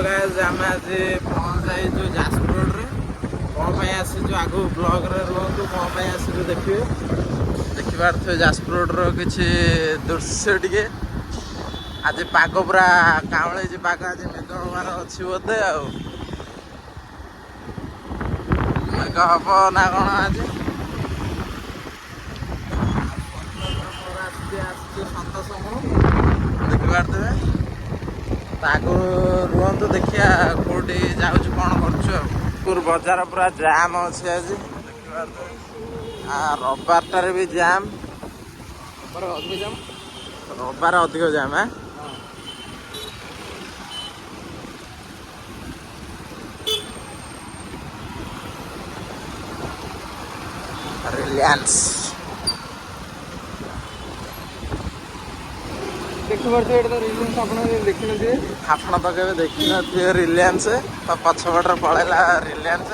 आम आज पहुँचाई जाजपुर रोड कौन आसीचु आग ब्लॉग रे रुहतु कौन आसीचु देखिए देखिए जाजपुर रोड किसी दृश्य टे आज पाग पूरा कावले पाग आज मेघ हबार अच्छी बोधे मेघ हम ना कौन आज सतोष देखिपे आगु रुहतु देखिया कौटी जाऊँ कौन कर बजार पूरा जाम अच्छे आज रविवार भी जाम रविवार अधिक जाम है रिलायंस ଆପଣ ତ କେବେ ଦେଖିନଥିବେ ରିଲାयନ୍ସ ତ ପଛପଟରେ ପଳେଇଲା Reliance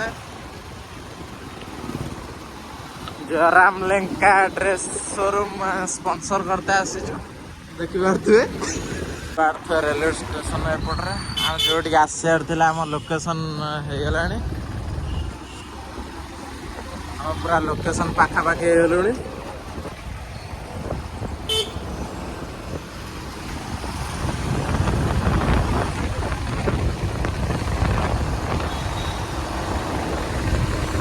Jayaram Lenka dress showroom sponsor करते आसीଛୁ ଦେଖିପାରୁଥିବେ रेलवे स्टेशन एपटे आम जो आसार थिला आम लोकेशन ହେଇଗଲାଣି हम पूरा लोकेशन पाखापाखि ହେଇଗଲୁଣି